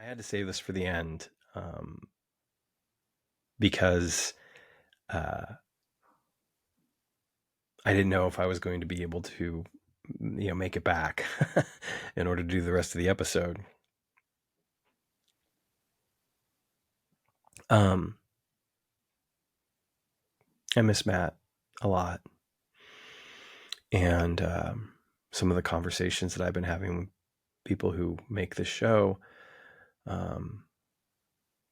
I had to save this for the end because I didn't know if I was going to be able to, make it back in order to do the rest of the episode. I miss Matt a lot, and some of the conversations that I've been having with people who make this show,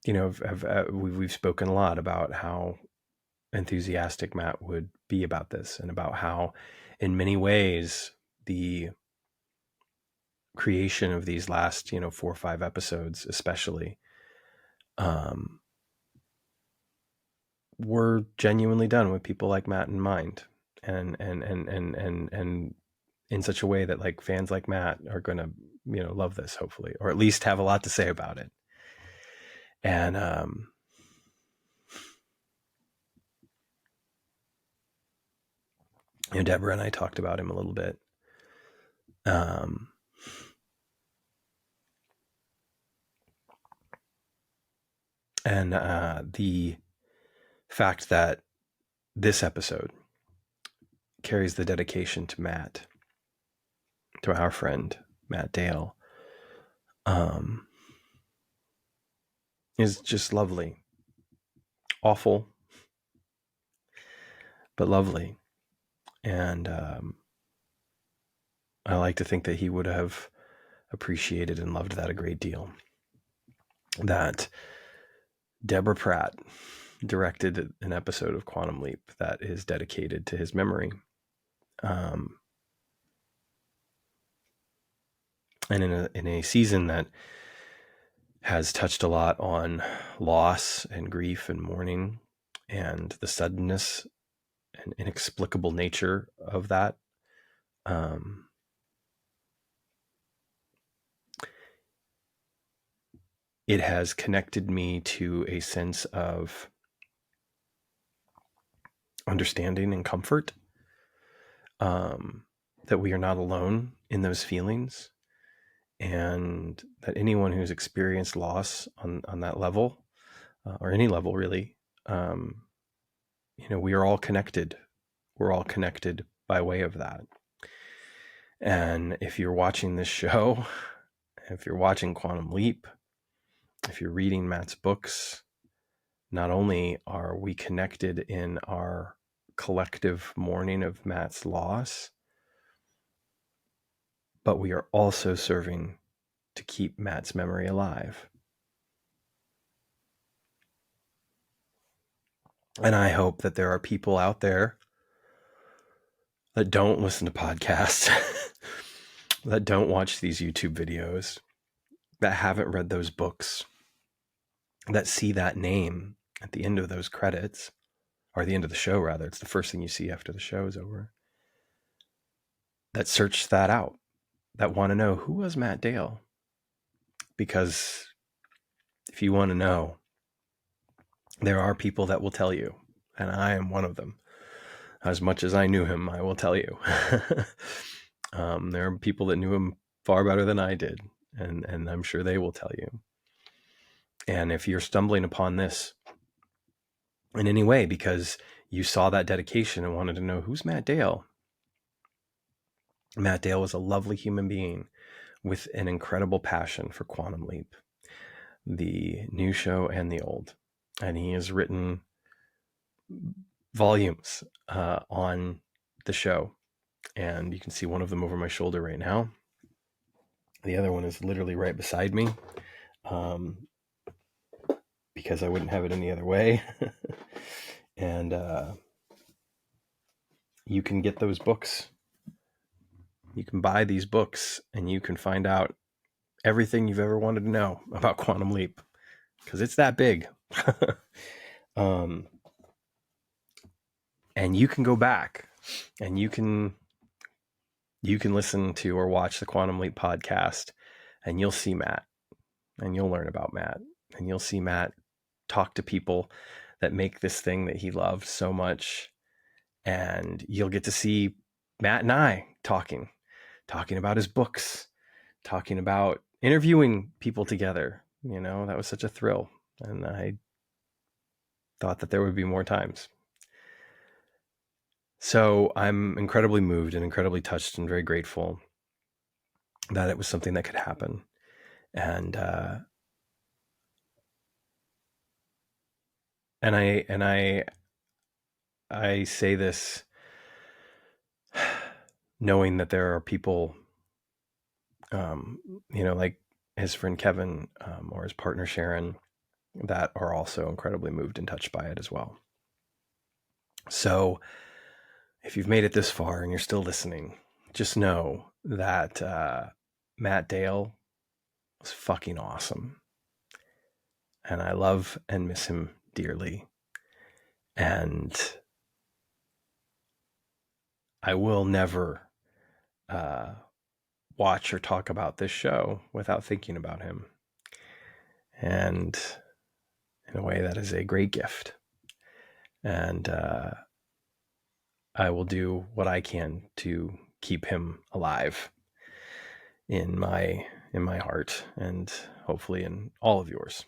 we've spoken a lot about how enthusiastic Matt would be about this, and about how, in many ways, the creation of these last, 4 or 5 episodes, especially, were genuinely done with people like Matt in mind, and in such a way that like fans like Matt are going to, love this, hopefully, or at least have a lot to say about it. And Deborah and I talked about him a little bit. And the fact that this episode carries the dedication to Matt, to our friend Matt Dale, is just lovely. Awful, but lovely. And I like to think that he would have appreciated and loved that a great deal. That Deborah Pratt directed an episode of Quantum Leap that is dedicated to his memory. And in a season that has touched a lot on loss and grief and mourning, and the suddenness and inexplicable nature of that, it has connected me to a sense of understanding and comfort, that we are not alone in those feelings, and that anyone who's experienced loss on that level, or any level really, we are all connected. We're all connected by way of that. And if you're watching this show, if you're watching Quantum Leap, if you're reading Matt's books, not only are we connected in our collective mourning of Matt's loss, but we are also serving to keep Matt's memory alive. And I hope that there are people out there that don't listen to podcasts, that don't watch these YouTube videos, that haven't read those books, that see that name at the end of those credits, or the end of the show, rather. It's the first thing you see after the show is over. That search that out, that want to know, who was Matt Dale? Because if you want to know, there are people that will tell you, and I am one of them. As much as I knew him, I will tell you. There are people that knew him far better than I did, and I'm sure they will tell you. And if you're stumbling upon this in any way because you saw that dedication and wanted to know, who's Matt Dale? Matt Dale was a lovely human being with an incredible passion for Quantum Leap, the new show and the old. And he has written volumes on the show. And you can see one of them over my shoulder right now. The other one is literally right beside me, because I wouldn't have it any other way. And you can get those books. You can buy these books and you can find out everything you've ever wanted to know about Quantum Leap, because it's that big. And you can go back and you can listen to or watch the Quantum Leap podcast, and you'll see Matt, and you'll learn about Matt, and you'll see Matt talk to people that make this thing that he loved so much. And you'll get to see Matt and I talking about his books, talking about interviewing people together, That was such a thrill. And I thought that there would be more times. So I'm incredibly moved and incredibly touched and very grateful that it was something that could happen. And I say this knowing that there are people, like his friend Kevin, or his partner Sharon, that are also incredibly moved and touched by it as well. So if you've made it this far and you're still listening, just know that Matt Dale was fucking awesome. And I love and miss him dearly. And I will never watch or talk about this show without thinking about him. And in a way, that is a great gift. And I will do what I can to keep him alive in my heart, and hopefully in all of yours.